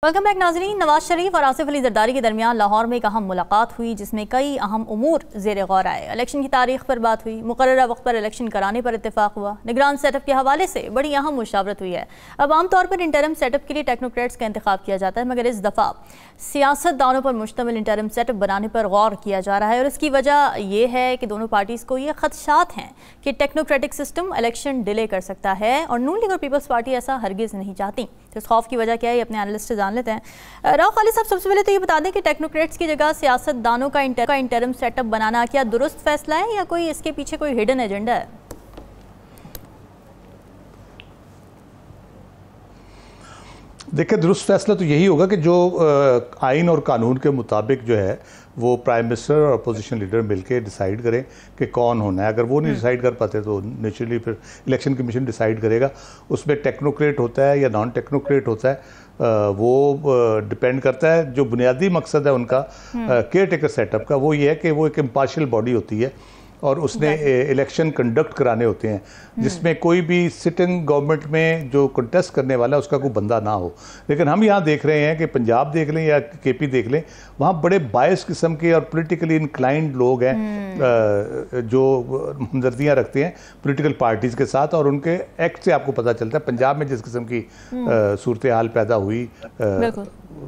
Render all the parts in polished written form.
Welcome back नाज़रीन। नवाज शरीफ और आसिफ अली जरदारी के दरमियान लाहौर में एक अहम मुलाकात हुई जिसमें कई अहम उमूर ज़ेर गौर आए। इलेक्शन की तारीख पर बात हुई, मुकर्ररा वक्त पर इलेक्शन कराने पर इत्तेफाक हुआ, निगरान सेटअप के हवाले से बड़ी अहम मुशावरत हुई है। अब आमतौर पर इंटरम सेटअप के लिए टेक्नोक्रेट्स का इंतखाब किया जाता है, मगर इस दफ़ा सियासतदानों पर मुश्तमिल इंटरम सेटअप बनाने पर गौर किया जा रहा है। और इसकी वजह यह है कि दोनों पार्टीज़ को ये खदशात हैं कि टेक्नोक्रेटिक सिस्टम इलेक्शन डिले कर सकता है और नून लीग और पीपल्स पार्टी ऐसा हरगिज़ नहीं चाहती। तो इस खौफ की वजह क्या है, ये अपने एनालिस्ट से जान लेते हैं। राव खालिद साहब, सबसे पहले तो ये बता दें कि टेक्नोक्रेट्स की जगह सियासतदानों का इंटरम सेटअप बनाना क्या दुरुस्त फैसला है या कोई इसके पीछे कोई हिडन एजेंडा है? देखिए, दुरुस्त फैसला तो यही होगा कि जो आइन और कानून के मुताबिक जो है वो प्राइम मिनिस्टर और अपोजिशन लीडर मिलकर डिसाइड करें कि कौन होना है। अगर वो नहीं डिसाइड कर पाते तो नेचुरली फिर इलेक्शन कमीशन डिसाइड करेगा। उसमें टेक्नोक्रेट होता है या नॉन टेक्नोक्रेट होता है, वो डिपेंड करता है। जो बुनियादी मकसद है उनका केयर टेकर सेटअप का, वो ये है कि वो एक इम्पार्शियल बॉडी होती है और उसने इलेक्शन कंडक्ट कराने होते हैं जिसमें कोई भी सिटिंग गवर्नमेंट में जो कंटेस्ट करने वाला है उसका कोई बंदा ना हो। लेकिन हम यहाँ देख रहे हैं कि पंजाब देख लें या केपी देख लें, वहाँ बड़े बायस किस्म के और पोलिटिकली इंक्लाइंड लोग हैं जो हमदर्दियाँ रखते हैं पॉलिटिकल पार्टीज़ के साथ। और उनके एक्ट से आपको पता चलता है पंजाब में जिस किस्म की सूरत हाल पैदा हुई,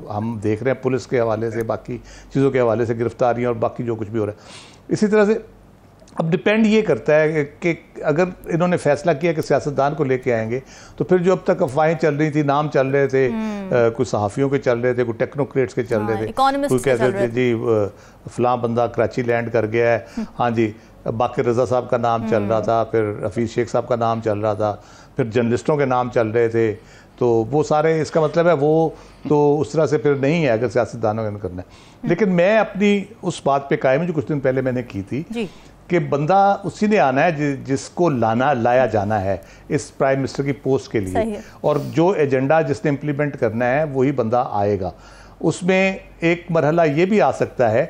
हम देख रहे हैं पुलिस के हवाले से, बाकी चीज़ों के हवाले से, गिरफ्तारियाँ और बाकी जो कुछ भी हो रहा है। इसी तरह से अब डिपेंड ये करता है कि अगर इन्होंने फैसला किया कि सियासतदान को लेके आएंगे तो फिर जो अब तक अफवाहें चल रही थी, नाम चल रहे थे, कुछ सहाफ़ियों के चल रहे थे, कुछ टेक्नोक्रेट्स के चल रहे थे, कोई कहते थे जी फलां बंदा कराची लैंड कर गया है, हाँ जी, बाक़िर रज़ा साहब का नाम चल रहा था, फिर हफीज़ शेख साहब का नाम चल रहा था, फिर जर्नलिस्टों के नाम चल रहे थे। तो वो सारे, इसका मतलब है वो तो उस तरह से फिर नहीं है अगर सियासतदानों ने करना है। लेकिन मैं अपनी उस बात पे कायम, जो कुछ दिन पहले मैंने की थी कि बंदा उसी ने आना है जिसको लाया जाना है इस प्राइम मिनिस्टर की पोस्ट के लिए, और जो एजेंडा जिसने इम्प्लीमेंट करना है वही बंदा आएगा। उसमें एक मरहला ये भी आ सकता है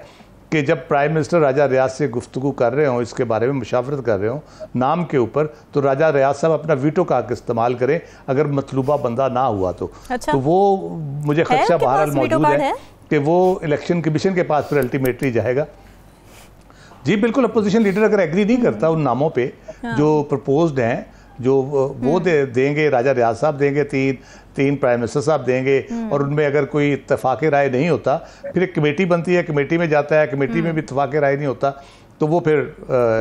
कि जब प्राइम मिनिस्टर राजा रियाज से गुफ्तगू कर रहे हों, इसके बारे में मुशावरत कर रहे हों नाम के ऊपर, तो राजा रियाज साहब अपना वीटो का इस्तेमाल करें अगर मतलूबा बंदा ना हुआ तो। अच्छा। तो वो मुझे खदशा बहरहाल मौजूद है कि वो इलेक्शन कमीशन के पास फिर अल्टीमेटली जाएगा। जी बिल्कुल, अपोजिशन लीडर अगर एग्री नहीं करता उन नामों पे जो प्रपोज्ड हैं, जो वो देंगे, राजा रियाज साहब देंगे, तीन प्राइम मिनिस्टर साहब देंगे, और उनमें अगर कोई इत्तेफाक राय नहीं होता फिर एक कमेटी बनती है, कमेटी में जाता है, कमेटी में भी इत्तेफाक राय नहीं होता तो वो फिर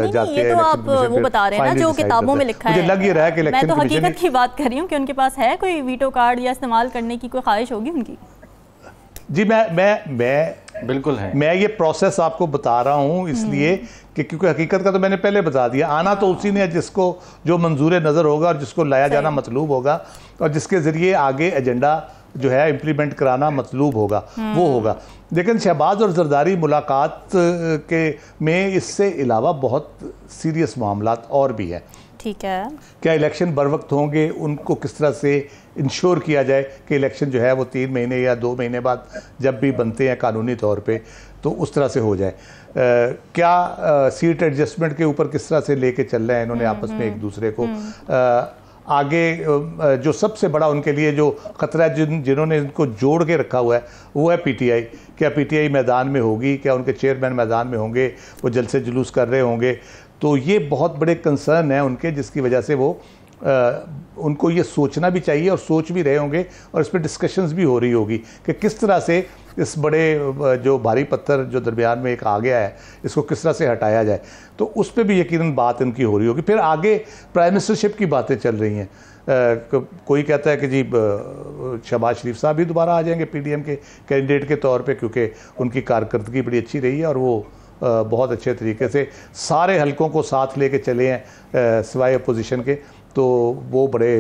जाते हैं। तो आप वो बता रहे हैं ना जो किताबों में लिखा है। मुझे लग ये रहा है कि मैं तो हकीकत की बात कर रही हूँ कि उनके पास है कोई वीटो कार्ड या इस्तेमाल करने की कोई ख्वाहिश होगी उनकी। जी मैं बिल्कुल है, मैं ये प्रोसेस आपको बता रहा हूँ इसलिए कि क्योंकि हकीकत का तो मैंने पहले बता दिया, आना तो उसी ने जिसको जो मंजूर नज़र होगा और जिसको लाया जाना मतलूब होगा और जिसके ज़रिए आगे एजेंडा जो है इम्प्लीमेंट कराना मतलूब होगा वो होगा। लेकिन शहबाज और जरदारी मुलाकात के में इससे अलावा बहुत सीरियस मामलात और भी हैं। ठीक है, क्या इलेक्शन बर वक्त होंगे, उनको किस तरह से इंश्योर किया जाए कि इलेक्शन जो है वो 3 महीने या 2 महीने बाद जब भी बनते हैं कानूनी तौर पे तो उस तरह से हो जाए। क्या सीट एडजस्टमेंट के ऊपर किस तरह से लेके चल रहे हैं इन्होंने आपस में एक दूसरे को। आगे जो सबसे बड़ा उनके लिए जो ख़तरा है, जिन्होंने इनको जोड़ के रखा हुआ है, वो है पीटीआई। क्या पीटीआई मैदान में होगी, क्या उनके चेयरमैन मैदान में होंगे, वो जलसे जुलूस कर रहे होंगे। तो ये बहुत बड़े कंसर्न हैं उनके, जिसकी वजह से वो उनको ये सोचना भी चाहिए और सोच भी रहे होंगे और इस पर डिस्कशंस भी हो रही होगी कि किस तरह से इस बड़े जो भारी पत्थर जो दरमियान में एक आ गया है इसको किस तरह से हटाया जाए। तो उस पर भी यकीनन बात इनकी हो रही होगी। फिर आगे प्राइम मिनिस्टरशिप की बातें चल रही हैं। कोई कहता है कि जी शहबाज शरीफ साहब भी दोबारा आ जाएंगे पीडीएम के कैंडिडेट के तौर पे, क्योंकि उनकी कारकर्दगी बड़ी अच्छी रही है और वो बहुत अच्छे तरीके से सारे हलकों को साथ लेके चले हैं सिवाय अपोजिशन के। तो वो बड़े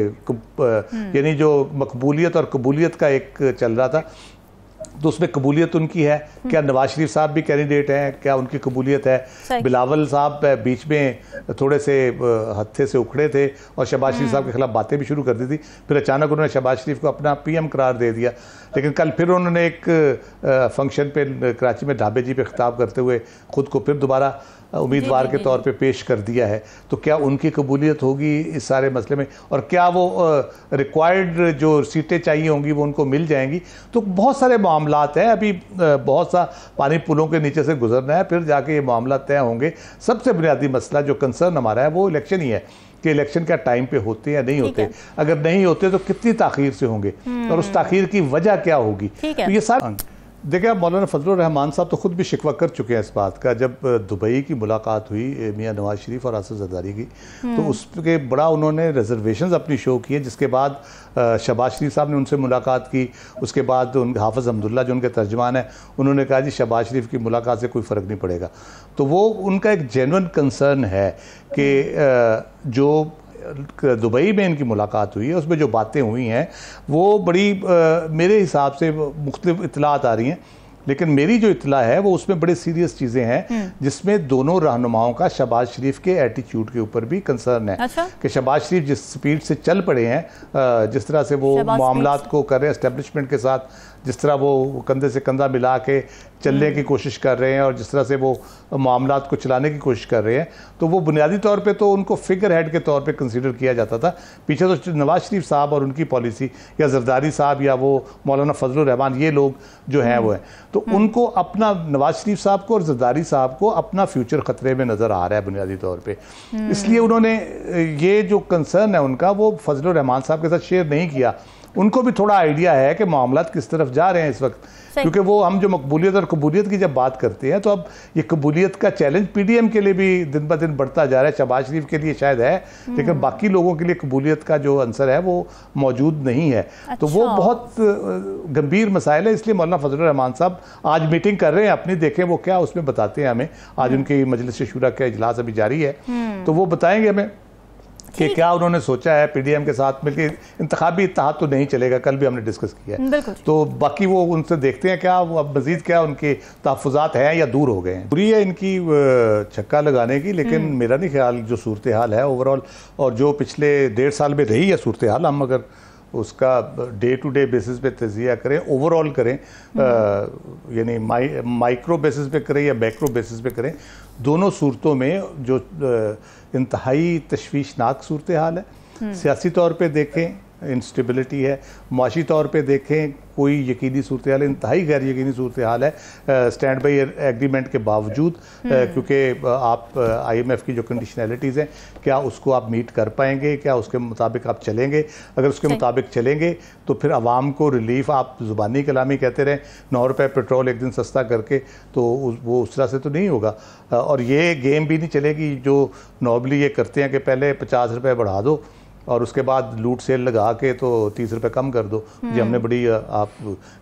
यानी जो मकबूलियत और कबूलियत का एक चल रहा था, तो उसमें कबूलियत उनकी है। क्या नवाज शरीफ साहब भी कैंडिडेट हैं, क्या उनकी कबूलियत है। बिलावल साहब बीच में थोड़े से हत्थे से उखड़े थे और शहबाज शरीफ साहब के खिलाफ बातें भी शुरू कर दी थी, फिर अचानक उन्होंने शहबाज शरीफ को अपना पीएम करार दे दिया। लेकिन कल फिर उन्होंने एक फंक्शन पे कराची में ढाबे जी पे खिताब करते हुए ख़ुद को फिर दोबारा उम्मीदवार के तौर पे पेश कर दिया है, तो क्या उनकी कबूलियत होगी इस सारे मसले में, और क्या वो रिक्वायर्ड जो सीटें चाहिए होंगी वो उनको मिल जाएंगी। तो बहुत सारे मामलात हैं, अभी बहुत सा पानी पुलों के नीचे से गुजरना है, फिर जाके ये मामला तय होंगे। सबसे बुनियादी मसला जो कंसर्न हमारा है वो इलेक्शन ही है कि इलेक्शन क्या टाइम पे होते या नहीं होते, अगर नहीं होते तो कितनी ताखीर से होंगे और उस ताखीर की वजह क्या होगी। तो ये सारा देखिए, मौलाना फजलुर रहमान साहब तो खुद भी शिकवा कर चुके हैं इस बात का। जब दुबई की मुलाकात हुई मियां नवाज शरीफ और आसिफ जरदारी की, तो उसके बड़ा उन्होंने रिजर्वेशंस अपनी शो की है, जिसके बाद शहबाज शरीफ साहब ने उनसे मुलाकात की। उसके बाद हाफिज़ अब्दुल्ला जो उनके तर्जमान है, उन्होंने कहा जी शहबाज शरीफ की मुलाकात से कोई फ़र्क नहीं पड़ेगा। तो वो उनका एक जेन्युइन कंसर्न है कि जो दुबई में इनकी मुलाकात हुई है उसमें जो बातें हुई हैं वो बड़ी मेरे हिसाब से मुख्तलिफ इतलात आ रही हैं, लेकिन मेरी जो इतला है वो उसमें बड़े सीरियस चीज़ें हैं, जिसमें दोनों रहनुमाओं का शहबाज शरीफ के एटीट्यूड के ऊपर भी कंसर्न है। अच्छा? कि शहबाज शरीफ जिस स्पीड से चल पड़े हैं, जिस तरह से वो मामलात को कर रहे हैं एस्टेब्लिशमेंट के साथ, जिस तरह वो कंधे से कंधा मिला के चलने की कोशिश कर रहे हैं और जिस तरह से वो मामलात को चलाने की कोशिश कर रहे हैं, तो वो बुनियादी तौर पे तो उनको फिगर हेड के तौर पे कंसीडर किया जाता था। पीछे तो नवाज शरीफ साहब और उनकी पॉलिसी, या जरदारी साहब या वो मौलाना फजलुर रहमान, ये लोग जो हैं वो हैं, तो उनको अपना, नवाज शरीफ साहब को और जरदारी साहब को अपना फ्यूचर ख़तरे में नज़र आ रहा है बुनियादी तौर पर। इसलिए उन्होंने ये जो कंसर्न है उनका वो फजलुर रहमान साहब के साथ शेयर नहीं किया। उनको भी थोड़ा आइडिया है कि मामलात किस तरफ जा रहे हैं इस वक्त, क्योंकि वो हम जो मकबूलियत और कबूलियत की जब बात करते हैं तो अब ये कबूलियत का चैलेंज पीडीएम के लिए भी दिन ब दिन बढ़ता जा रहा है। शहबाज शरीफ के लिए शायद है, लेकिन बाकी लोगों के लिए कबूलियत का जो आंसर है वो मौजूद नहीं है। तो वो बहुत गंभीर मसाइल है। इसलिए मौलाना फजलुर रहमान साहब आज मीटिंग कर रहे हैं अपनी, देखें वो क्या उसमें बताते हैं हमें। आज उनकी मजलिस शूरा का इजलास अभी जारी है, तो वो बताएंगे हमें कि क्या उन्होंने सोचा है पीडीएम के साथ मिलकर। इंतखाबी इत्तेहाद तो नहीं चलेगा, कल भी हमने डिस्कस किया है, तो बाकी वो उनसे देखते हैं क्या वो अब मजीद क्या उनके तहफ़्फ़ुज़ात हैं या दूर हो गए हैं। बुरी है इनकी छक्का लगाने की, लेकिन मेरा नहीं ख्याल जो सूरत हाल है ओवरऑल और जो पिछले 1.5 साल में रही है सूरत हाल, हम अगर उसका डे टू डे बेसिस पे तजिया करें, ओवरऑल करें, यानी माइक्रो बेसिस पे करें या मैक्रो बेसिस पे करें, दोनों सूरतों में जो इंतहाई तशवीशनाक सूरत हाल है। सियासी तौर पे देखें इंस्टेबिलिटी है, माशी तौर पे देखें कोई यकीनी सूरत हाल, इंतहाई गैर यकीनी सूरत हाल है स्टैंड बाई एग्रीमेंट के बावजूद, क्योंकि आप IMF की जो कंडीशनैलिटीज़ हैं क्या उसको आप मीट कर पाएंगे, क्या उसके मुताबिक आप चलेंगे। अगर उसके मुताबिक चलेंगे तो फिर आवाम को रिलीफ, आप ज़ुबानी कलामी कहते रहें 9 रुपये पेट्रोल एक दिन सस्ता करके, तो वो उस तरह से तो नहीं होगा। और ये गेम भी नहीं चलेगी जो नॉर्मली ये करते हैं कि पहले 50 रुपये बढ़ा दो और उसके बाद लूट सेल लगा के तो 30 रुपये कम कर दो, जी हमने बड़ी आप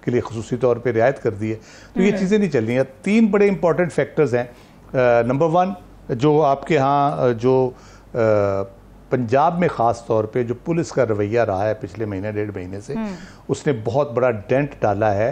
के लिए खुसूसी तौर पे रियायत कर दी है। तो ये चीज़ें नहीं चल रही हैं। 3 बड़े इंपॉर्टेंट फैक्टर्स हैं। नंबर 1 जो आपके यहाँ जो पंजाब में ख़ास तौर पे जो पुलिस का रवैया रहा है पिछले महीने 1.5 महीने से, उसने बहुत बड़ा डेंट डाला है